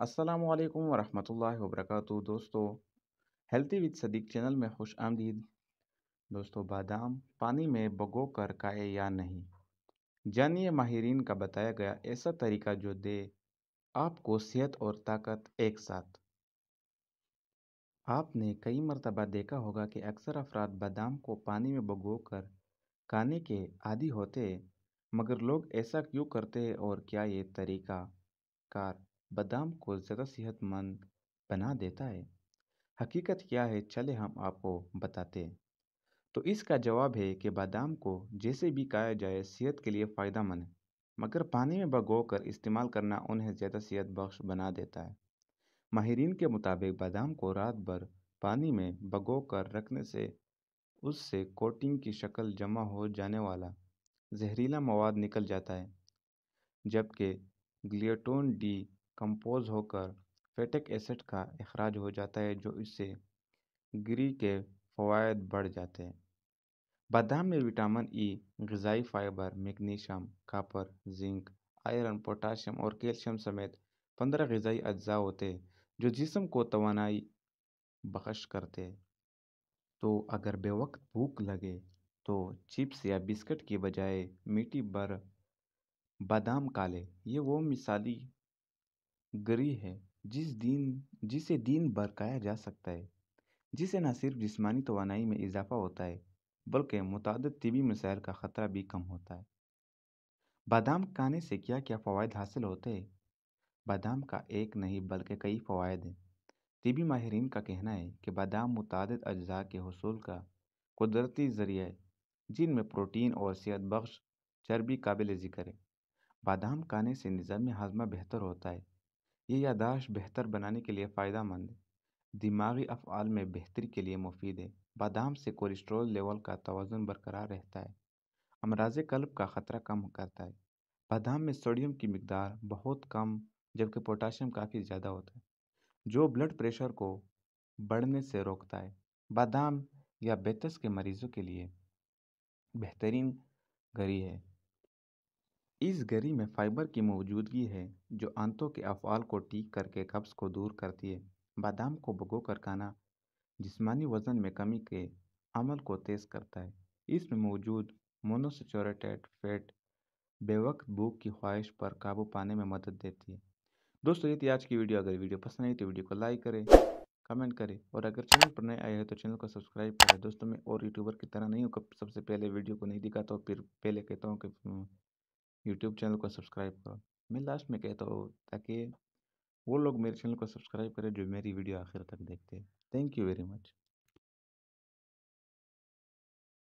السلام علیکم ورحمۃ اللہ وبرکاتہ دوستو، ہیلتھی وتھ صدیق چینل میں خوش آمدید۔ دوستو، بادام پانی میں بھگو کر کھائے یا نہیں، جانیے ماہرین کا بتایا گیا ایسا طریقہ جو دے آپ کو صحت اور طاقت ایک ساتھ۔ آپ نے کئی مرتبہ دیکھا ہوگا کہ اکثر افراد بادام کو پانی میں بھگو کر کھانے کے عادی ہوتے ہیں، مگر لوگ ایسا کیوں کرتے ہیں اور کیا یہ طریقہ کار بادام کو زیادہ صحت مند بنا دیتا ہے؟ حقیقت کیا ہے، چلے ہم آپ کو بتاتے ہیں۔ تو اس کا جواب ہے کہ بادام کو جیسے بھی کھایا جائے صحت کے لیے فائدہ مند ہے، مگر پانی میں بھگو کر استعمال کرنا انہیں زیادہ صحت بخش بنا دیتا ہے۔ ماہرین کے مطابق بادام کو رات بھر پانی میں بھگو کر رکھنے سے اس سے کوٹنگ کی شکل جمع ہو جانے والا زہریلا مواد نکل جاتا ہے، جبکہ گلیوٹون ڈی کمپوز ہو کر فیٹک ایسڈ کا اخراج ہو جاتا ہے، جو اس سے گری کے فوائد بڑھ جاتے ہیں۔ بادام میں وٹامن ای، غذائی fibre, magnesium, copper, zinc, iron, potassium اور کیلشیم سمیت 15 غذائی اجزاء ہوتے ہیں جو جسم کو توانائی بخش کرتے ہیں۔ تو اگر بے وقت بھوک لگے تو چپس یا بسکٹ کی بجائے میٹھی بر بادام کھا لے۔ یہ وہ مثالی گری ہے جسے دن بھر کھایا جا سکتا ہے، جس سے نہ صرف جسمانی توانائی میں اضافہ ہوتا ہے بلکہ متعدد طبی مسائل کا خطرہ بھی کم ہوتا ہے۔ بادام کھانے سے کیا کیا فوائد حاصل ہوتے ہیں؟ بادام کا ایک نہیں بلکہ کئی فوائد ہیں۔ طبی ماہرین کا کہنا ہے کہ بادام متعدد اجزاء کے حصول کا قدرتی ذریعہ ہے، جن میں پروٹین اور صحت بخش چربی قابل ذکر ہے۔ بادام کھانے سے نظام ہاضمہ بہتر ہوتا ہے۔ یہ یادداشت بہتر بنانے کے لیے فائدہ مند ہے، دماغی افعال میں بہتری کے لیے مفید ہے۔ بادام سے کولیسٹرول لیول کا توازن برقرار رہتا ہے، امراض قلب کا خطرہ کم کرتا ہے۔ بادام میں سوڈیم کی مقدار بہت کم جبکہ پوٹاشیم کافی زیادہ ہوتا ہے، جو بلڈ پریشر کو بڑھنے سے روکتا ہے۔ بادام دیابیطس کے مریضوں کے لیے بہترین گری ہے۔ اس گری میں فائبر کی موجودگی ہے جو آنتوں کے افعال کو ٹھیک کر کے قبض کو دور کرتی ہے۔ بادام کو بھگو کر کھانا جسمانی وزن میں کمی کے عمل کو تیز کرتا ہے۔ اس میں موجود مونوسیچوریٹڈ فیٹ بے وقت بھوک کی خواہش پر قابو پانے میں مدد دیتی ہے۔ دوستو، یہ تھی آج کی ویڈیو۔ اگر ویڈیو پسند آئی تو ویڈیو کو لائک کریں، کمنٹ کریں، اور اگر چینل پر نئے آئے ہیں تو چینل کو سبسکرائب کریں۔ دوستو، میں اور یوٹیوبر کی طرح نہیں ہوں کہ سب سے پہلے ویڈیو کو نہیں دکھاتا ہوں پھر پہلے کہتا ہوں کہ یوٹیوب چینل کو سبسکرائب کرو۔ میں لاسٹ میں کہتا ہوں تاکہ وہ لوگ میرے چینل کو سبسکرائب کریں جو میری ویڈیو آخر تک دیکھتے ہیں۔ Thank you very much.